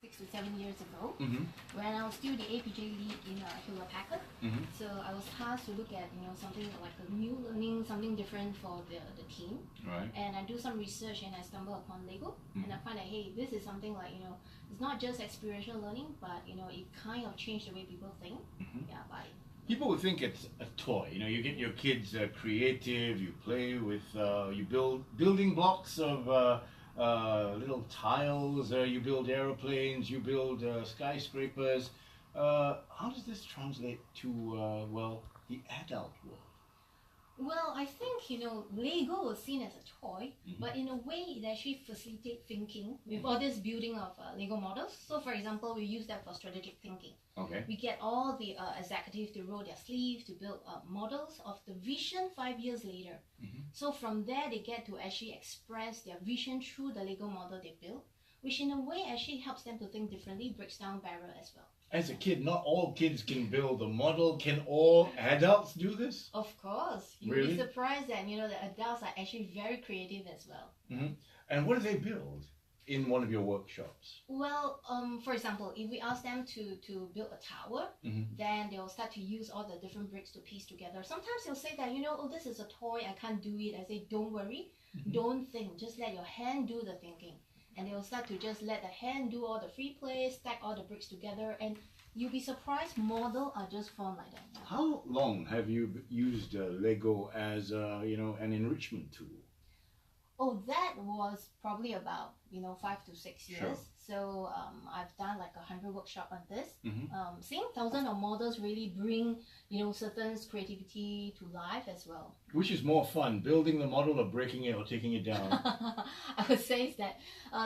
6 to 7 years ago, when I was still the APJ lead in Hewlett Packard. So I was tasked to look at something like a new learning, something different for the team. Right. And I do some research and I stumble upon Lego, and I find that hey, this is something like it's not just experiential learning, but it kind of changed the way people think. Yeah, by People would think it's a toy. You get your kids creative. You play with, you building blocks of little tiles. You build aeroplanes. You build skyscrapers. How does this translate to the adult world? Well, I think Lego was seen as a toy, but in a way it actually facilitates thinking with all this building of Lego models. So, for example, we use that for strategic thinking. Okay. We get all the executives to roll their sleeves to build models of the vision 5 years later. So from there, they get to actually express their vision through the Lego model they built, which in a way actually helps them to think differently, breaks down barrier as well. As a kid, not all kids can build a model. Can all adults do this? Of course. You'll Really? be surprised that the adults are actually very creative as well. And what do they build in one of your workshops? Well, for example, if we ask them to build a tower, then they'll start to use all the different bricks to piece together. Sometimes they'll say that, oh, this is a toy, I can't do it. I say, don't worry, don't think, just let your hand do the thinking. And they'll start to just let the hand do all the free play, stack all the bricks together, and you'll be surprised models are just formed like that. Yeah. How long have you used Lego as an enrichment tool? Oh, that was probably about 5 to 6 years. Sure. So I've done like 100 workshops on this. Seeing thousands of models really bring certain creativity to life as well. Which is more fun, building the model or breaking it or taking it down? I would say that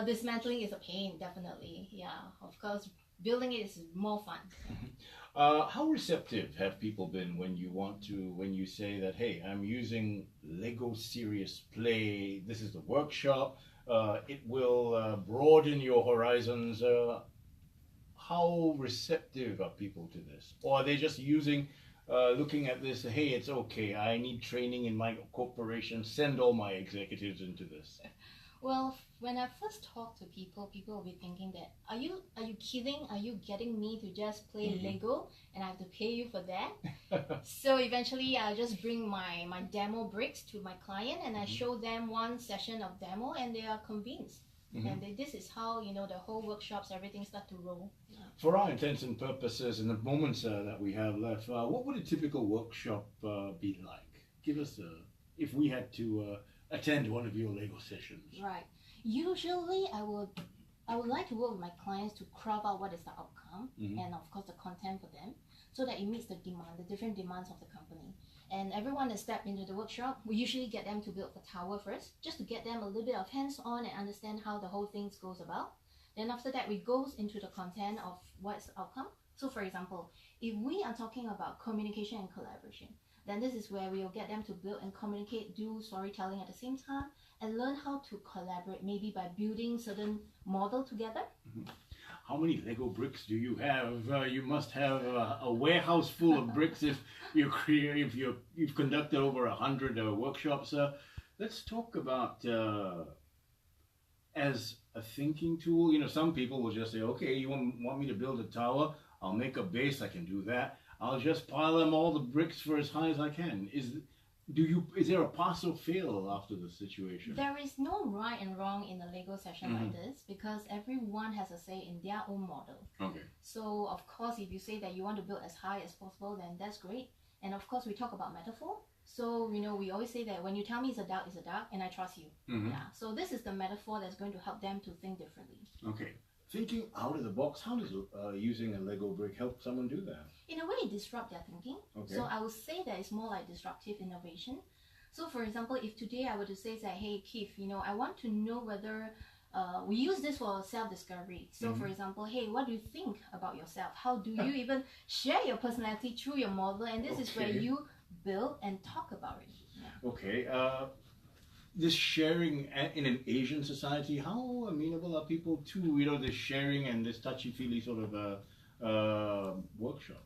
dismantling is a pain, definitely. Yeah, of course, building it is more fun. How receptive have people been when you say that, hey, I'm using Lego Serious Play, this is the workshop, it will broaden your horizons. How receptive are people to this? Or are they just looking at this, hey, it's okay, I need training in my corporation, send all my executives into this? Well, when I first talk to people will be thinking that, are you kidding? Are you getting me to just play Lego and I have to pay you for that? So eventually I just bring my demo bricks to my client and I show them one session of demo and they are convinced. And this is how, the whole workshops, everything start to roll. For our intents and purposes, in the moments that we have left, what would a typical workshop be like? Give us if we had to attend one of your Lego sessions. Right. Usually I would like to work with my clients to craft out what is the outcome and of course the content for them so that it meets the different demands of the company. And everyone that step into the workshop, we usually get them to build the tower first, just to get them a little bit of hands-on and understand how the whole thing goes about. Then after that, we go into the content of what's the outcome. So for example, if we are talking about communication and collaboration, then this is where we will get them to build and communicate, do storytelling at the same time, and learn how to collaborate, maybe by building certain model together. How many Lego bricks do you have? You must have a warehouse full of bricks if you've conducted over 100 workshops. Let's talk about as a thinking tool. Some people will just say, okay, you want me to build a tower? I'll make a base, I can do that. I'll just pile them all the bricks for as high as I can. Is there a pass or fail after the situation? There is no right and wrong in a Lego session like this because everyone has a say in their own model. Okay. So of course, if you say that you want to build as high as possible, then that's great. And of course, we talk about metaphor. So we always say that when you tell me it's a duck, and I trust you. Yeah. So this is the metaphor that's going to help them to think differently. Okay. Thinking out of the box, how does using a Lego brick help someone do that? In a way, it disrupts their thinking. Okay. So I would say that it's more like disruptive innovation. So for example, if today I were to say that, hey Keith, I want to know whether we use this for self-discovery. So for example, hey, what do you think about yourself? How do you even share your personality through your model? And this is where you build and talk about it. Yeah. Okay. This sharing in an Asian society, how amenable are people to this sharing and this touchy-feely sort of workshop?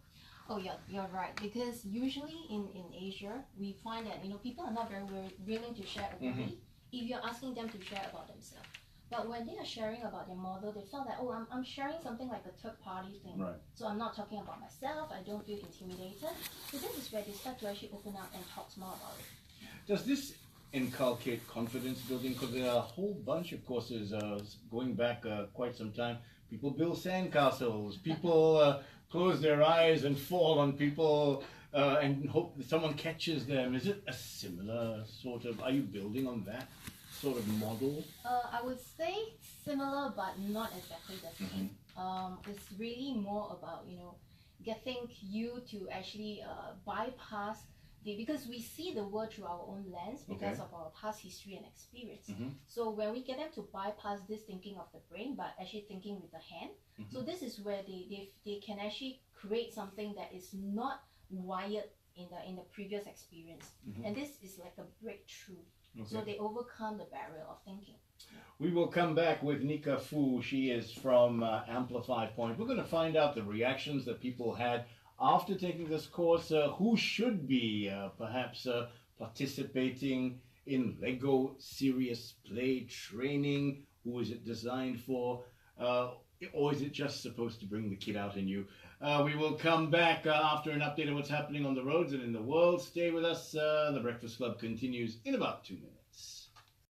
Oh yeah, you're right. Because usually in Asia, we find that people are not very willing to share openly if you're asking them to share about themselves. But when they are sharing about their model, they felt that, oh, I'm sharing something like a third party thing. Right. So I'm not talking about myself, I don't feel intimidated. So this is where they start to actually open up and talk more about it. Does this inculcate confidence building? Because there are a whole bunch of courses going back quite some time. People build sandcastles. People close their eyes and fall on people and hope that someone catches them. Is it a similar sort of? Are you building on that sort of model? I would say similar, but not exactly the same. It's really more about, you know, getting you to actually bypass because we see the world through our own lens because of our past history and experience. So when we get them to bypass this thinking of the brain, but actually thinking with the hand, so this is where they can actually create something that is not wired in the previous experience, and this is like a breakthrough. So they overcome the barrier of thinking. We will come back with Nica Foo. She is from Amplify Point. We're going to find out the reactions that people had after taking this course, who should be perhaps participating in Lego Serious Play training, who is it designed for, or is it just supposed to bring the kid out in you? We will come back after an update of what's happening on the roads and in the world. Stay with us. The Breakfast Club continues in about 2 minutes.